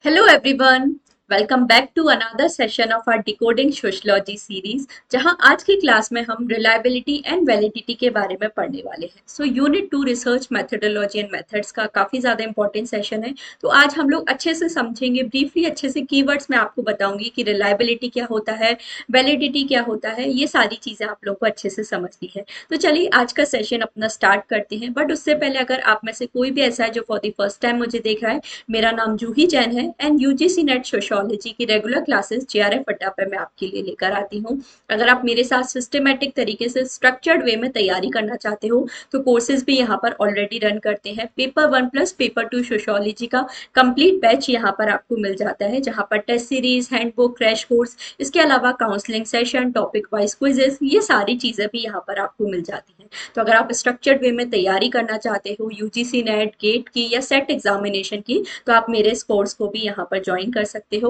Hello everyone, welcome back to another session of our Decoding Sociology series जहां आज की class में हम रिलायबिलिटी एंड वैलिडिटी के बारे में पढ़ने वाले हैं। Unit 2 research methodology and methods का काफी ज्यादा इंपॉर्टेंट सेशन है। तो आज हम लोग अच्छे से समझेंगे, ब्रीफली अच्छे से कीवर्ड्स में आपको बताऊंगी कि रिलायबिलिटी क्या होता है, वैलिडिटी क्या होता है, ये सारी चीजें आप लोग को अच्छे से समझनी है। तो चलिए आज का सेशन अपना स्टार्ट करते हैं। बट उससे पहले अगर आप में से कोई भी ऐसा है जो फॉर द फर्स्ट टाइम मुझे देख रहा है, मेरा नाम जूही जैन है एंड यूजीसी नेट सोशियोलॉजी की रेगुलर क्लासेस जेआरएफ अड्डा पे मैं आपके लिए लेकर आती हूँ। अगर आप मेरे साथ सिस्टमेटिक तरीके से स्ट्रक्चर्ड वे में तैयारी करना चाहते हो तो कोर्सेज भी यहाँ पर ऑलरेडी रन करते हैं। पेपर 1 प्लस पेपर 2 सोशियोलॉजी का कंप्लीट बैच यहाँ पर आपको मिल जाता है, जहाँ पर test series, handbook, crash course, इसके अलावा counselling session, topic wise quizzes, ये सारी चीजें भी यहाँ पर आपको मिल जाती हैं। तो अगर आप स्ट्रक्चर्ड वे में तैयारी करना चाहते हो यूजीसी नेट, गेट की या सेट एग्जामिनेशन की, तो आप मेरे इस कोर्स को भी यहाँ पर ज्वाइन कर सकते हो।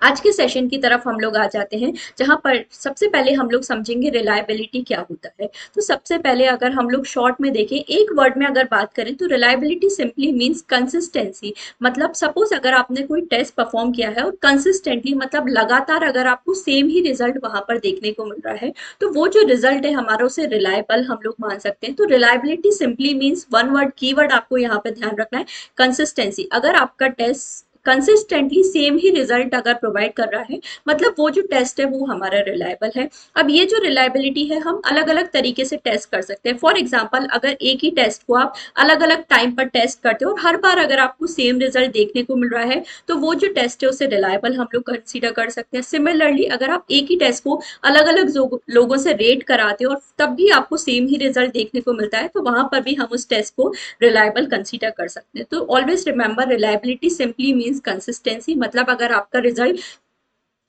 आज के सेशन की तरफ हम लोग आ जाते हैं, जहां पर सबसे पहले हम लोग समझेंगे रिलायबिलिटी क्या होता है। तो सबसे पहले अगर हम लोग शॉर्ट में देखें, एक वर्ड में अगर बात करें तो रिलायबिलिटी सिंपली मींस कंसिस्टेंसी। मतलब सपोज अगर आपने कोई टेस्ट परफॉर्म किया है और कंसिस्टेंटली मतलब लगातार अगर आपको सेम ही रिजल्ट वहां पर देखने को मिल रहा है, तो वो जो रिजल्ट है हमारा उसे रिलायबल हम लोग मान सकते हैं। तो reliability simply means one word, keyword आपको यहाँ पे ध्यान रखना है, कंसिस्टेंसी। अगर आपका टेस्ट कंसिस्टेंटली सेम ही रिजल्ट अगर प्रोवाइड कर रहा है, मतलब वो जो टेस्ट है वो हमारा रिलायबल है। अब ये जो रिलायबिलिटी है हम अलग अलग तरीके से टेस्ट कर सकते हैं। फॉर एग्जाम्पल, अगर एक ही टेस्ट को आप अलग अलग टाइम पर टेस्ट करते हो और हर बार अगर आपको सेम रिजल्ट देखने को मिल रहा है, तो वो जो टेस्ट है उसे रिलायबल हम लोग कंसिडर कर सकते हैं। सिमिलरली अगर आप एक ही टेस्ट को अलग अलग लोगों से रेट कराते हो और तब भी आपको सेम ही रिजल्ट देखने को मिलता है, तो वहां पर भी हम उस टेस्ट को रिलायबल कंसीडर कर सकते हैं। तो always remember, reliability simply means consistency. मतलब अगर आपका रिजल्ट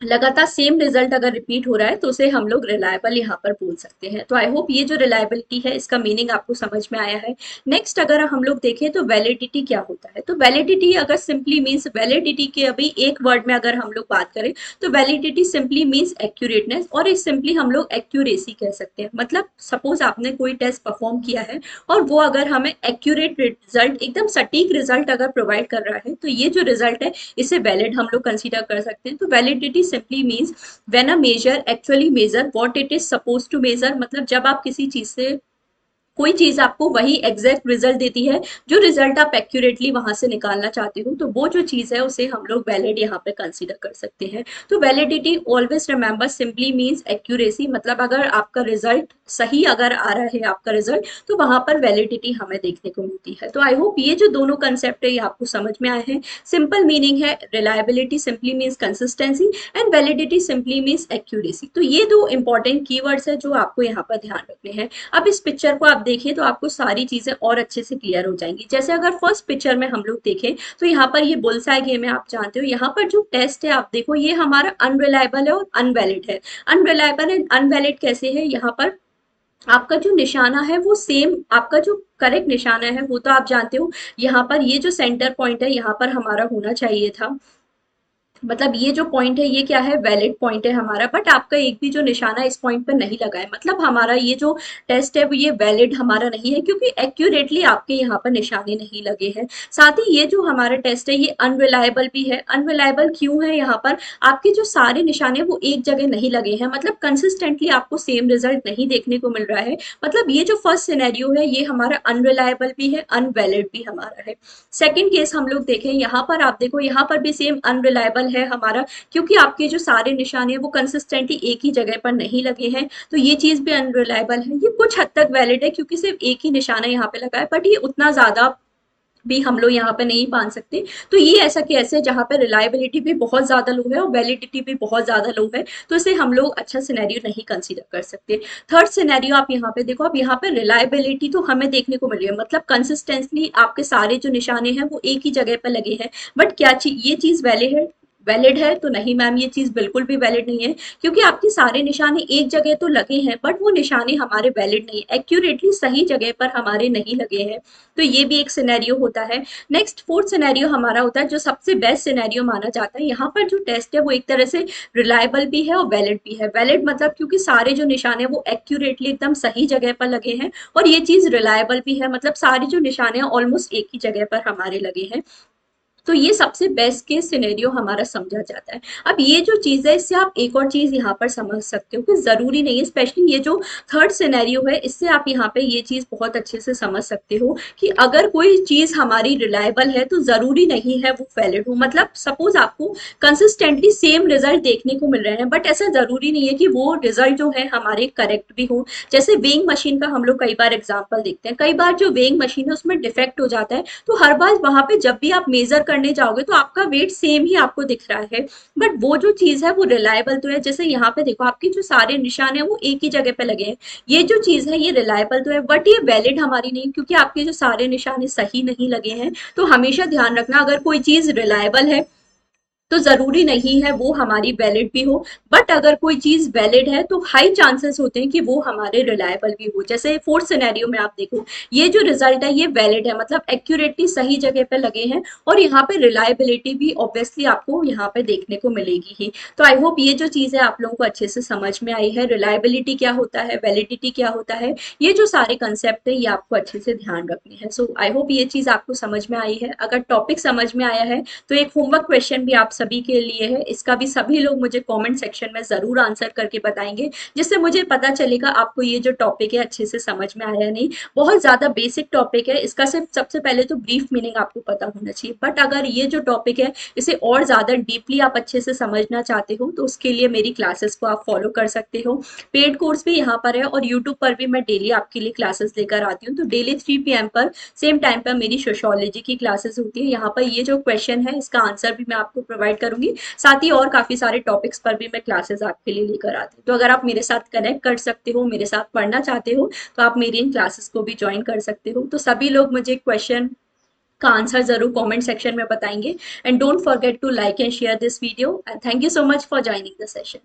लगातार सेम रिजल्ट अगर रिपीट हो रहा है तो उसे हम लोग रिलायबल यहाँ पर बोल सकते हैं। तो आई होप ये जो रिलायबिलिटी है इसका मीनिंग आपको समझ में आया है। नेक्स्ट अगर हम लोग देखें तो वैलिडिटी क्या होता है। तो वैलिडिटी अगर सिंपली मीन्स, वैलिडिटी के अभी एक वर्ड में अगर हम लोग बात करें तो वैलिडिटी सिंपली मीन्स एक्यूरेटनेस, और एक सिंपली हम लोग एक्यूरेसी कह सकते हैं। मतलब सपोज आपने कोई टेस्ट परफॉर्म किया है और वो अगर हमें एक्यूरेट रिजल्ट, एकदम सटीक रिजल्ट अगर प्रोवाइड कर रहा है, तो ये जो रिजल्ट है इसे वैलिड हम लोग कंसीडर कर सकते हैं। तो validity simply means when a measure actually measure what it is suppose to measure. मतलब जब आप किसी चीज से, कोई चीज आपको वही एग्जैक्ट रिजल्ट देती है जो रिजल्ट आप एक्यूरेटली वहां से निकालना चाहते हो, तो वो जो चीज है उसे हम लोग वैलिड यहाँ पे कंसीडर कर सकते हैं। तो validity always remember simply means accuracy. मतलब अगर आपका रिजल्ट सही अगर आ रहा है आपका रिजल्ट, तो वहां पर वैलिडिटी हमें देखने को मिलती है। तो आई होप ये जो दोनों कंसेप्ट है ये आपको समझ में आए हैं। सिंपल मीनिंग है reliability simply means consistency and validity simply means accuracy. तो ये दो इंपॉर्टेंट कीवर्ड्स है जो आपको यहाँ पर ध्यान रखने हैं। अब इस पिक्चर को आप देखिए तो आपको सारी चीजें और अच्छे से क्लियर हो जाएंगी। जैसे अगर फर्स्ट पिक्चर में हम लोग देखें तो यहाँ पर ये बुलसाई गेम है, आप जानते हो। यहाँ पर जो टेस्ट है आप देखो, ये हमारा अनरिलायबल है और अनवैलिड है। अनरिलायबल एंड अनवैलिड कैसे है, यहाँ पर आपका जो निशाना है वो सेम, आपका जो करेक्ट निशाना है वो तो आप जानते हो, यहाँ पर ये जो सेंटर पॉइंट है यहाँ पर हमारा होना चाहिए था। मतलब ये जो पॉइंट है ये क्या है, वैलिड पॉइंट है हमारा। बट आपका एक भी जो निशाना इस पॉइंट पर नहीं लगा है, मतलब हमारा ये जो टेस्ट है वो ये वैलिड हमारा नहीं है, क्योंकि एक्यूरेटली आपके यहाँ पर निशाने नहीं लगे हैं। साथ ही ये जो हमारा टेस्ट है ये अनरिलायबल भी है। अनरिलायबल क्यों है, यहाँ पर आपके जो सारे निशाने वो एक जगह नहीं लगे हैं, मतलब कंसिस्टेंटली आपको सेम रिजल्ट नहीं देखने को मिल रहा है। मतलब ये जो फर्स्ट सिनेरियो है ये हमारा अनरिलायबल भी है, अनवैलिड भी हमारा है। सेकंड केस हम लोग देखें, यहाँ पर आप देखो, यहाँ पर भी सेम अनरिलायबल है हमारा, क्योंकि आपके जो सारे निशाने हैं वो कंसिस्टेंटली एक ही जगह पर नहीं लगे हैं। तो ये चीज भी अनरिलायबल है। ये कुछ हद तक वैलिड है क्योंकि सिर्फ एक ही निशाना यहाँ पे लगा है, बट ये उतना ज्यादा भी हम लोग यहाँ पे नहीं मान सकते। तो ये ऐसा केस है जहाँ पे रिलायबिलिटी भी बहुत ज्यादा लो है और वैलिडिटी भी बहुत ज्यादा लो है, तो इसे हम लोग अच्छा सिनेरियो नहीं कंसीडर कर सकते। थर्ड सिनेरियो आप यहाँ पे देखो, अब यहाँ पे रिलायबिलिटी तो हमें देखने को मिल रही है, मतलब कंसिस्टेंटली आपके सारे जो निशाने हैं वो एक ही जगह पर लगे हैं। बट क्या ये चीज वैलिड है, वैलिड है तो नहीं मैम, ये चीज बिल्कुल भी वैलिड नहीं है, क्योंकि आपके सारे निशाने एक जगह तो लगे हैं बट वो निशाने हमारे वैलिड नहीं, एक्यूरेटली सही जगह पर हमारे नहीं लगे हैं। तो ये भी एक सिनेरियो होता है। नेक्स्ट फोर्थ सिनेरियो हमारा होता है जो सबसे बेस्ट सिनेरियो माना जाता है। यहाँ पर जो टेस्ट है वो एक तरह से रिलायबल भी है और वैलिड भी है। वैलिड मतलब क्योंकि सारे जो निशाने वो एक्यूरेटली एकदम सही जगह पर लगे हैं, और ये चीज रिलायबल भी है, मतलब सारे जो निशाने ऑलमोस्ट एक ही जगह पर हमारे लगे हैं। तो ये सबसे बेस्ट केस सिनेरियो हमारा समझा जाता है। अब ये जो चीज़ है इससे आप एक और चीज़ यहाँ पर समझ सकते हो कि ज़रूरी नहीं है, स्पेशली ये जो थर्ड सिनेरियो है इससे आप यहाँ पे ये चीज़ बहुत अच्छे से समझ सकते हो कि अगर कोई चीज़ हमारी रिलायबल है तो ज़रूरी नहीं है वो वैलिड हो। मतलब सपोज आपको कंसिस्टेंटली सेम रिजल्ट देखने को मिल रहे हैं, बट ऐसा ज़रूरी नहीं है कि वो रिजल्ट जो है हमारे करेक्ट भी हो। जैसे वेइंग मशीन का हम लोग कई बार एग्जाम्पल देखते हैं, कई बार जो वेइंग मशीन है उसमें डिफेक्ट हो जाता है, तो हर बार वहां पे जब भी आप मेजर करने जाओगे तो आपका वेट सेम ही आपको दिख रहा है, बट वो जो चीज है वो रिलायबल तो है। जैसे यहाँ पे देखो आपके जो सारे निशान है वो एक ही जगह पे लगे हैं, ये जो चीज है ये रिलायबल तो है, बट ये वैलिड हमारी नहीं, क्योंकि आपके जो सारे निशान सही नहीं लगे हैं। तो हमेशा ध्यान रखना, अगर कोई चीज रिलायबल है तो जरूरी नहीं है वो हमारी वैलिड भी हो, बट अगर कोई चीज वैलिड है तो हाई चांसेस होते हैं कि वो हमारे रिलायबल भी हो। जैसे फोर्थ सिनेरियो में आप देखो, ये जो रिजल्ट है ये वैलिड है, मतलब एक्यूरेटली सही जगह पे लगे हैं, और यहाँ पे रिलायबिलिटी भी ऑब्वियसली आपको यहाँ पे देखने को मिलेगी ही। तो आई होप ये जो चीज है आप लोगों को अच्छे से समझ में आई है, रिलायबिलिटी क्या होता है, वैलिडिटी क्या होता है, ये जो सारे कंसेप्ट है ये आपको अच्छे से ध्यान रखने हैं। सो आई होप ये चीज आपको समझ में आई है। अगर टॉपिक समझ में आया है तो एक होमवर्क क्वेश्चन भी आप सभी के लिए है, इसका भी सभी लोग मुझे कमेंट सेक्शन में जरूर आंसर करके बताएंगे, जिससे मुझे पता चलेगा आपको ये जो टॉपिक है अच्छे से समझ में आया नहीं। बहुत ज्यादा बेसिक टॉपिक है, इसका सिर्फ सबसे पहले तो ब्रीफ मीनिंग आपको पता होना चाहिए, बट अगर ये जो टॉपिक है इसे और ज्यादा डीपली आप अच्छे से समझना चाहते हो तो उसके लिए मेरी क्लासेस को आप फॉलो कर सकते हो। पेड कोर्स भी यहाँ पर है और यूट्यूब पर भी मैं डेली आपके लिए क्लासेस लेकर आती हूँ। तो डेली 3 PM पर सेम टाइम पर मेरी सोशियोलॉजी की क्लासेस होती है। यहाँ पर ये जो क्वेश्चन है इसका आंसर भी मैं आपको प्रोवाइड करूंगी, साथ ही और काफी सारे टॉपिक्स पर भी मैं क्लासेस आपके लिए लेकर आती हूँ। तो अगर आप मेरे साथ कनेक्ट कर सकते हो, मेरे साथ पढ़ना चाहते हो, तो आप मेरी इन क्लासेस को भी ज्वाइन कर सकते हो। तो सभी लोग मुझे क्वेश्चन का आंसर जरूर कमेंट सेक्शन में बताएंगे, and don't forget to like and share this video, and thank you so much for joining the session.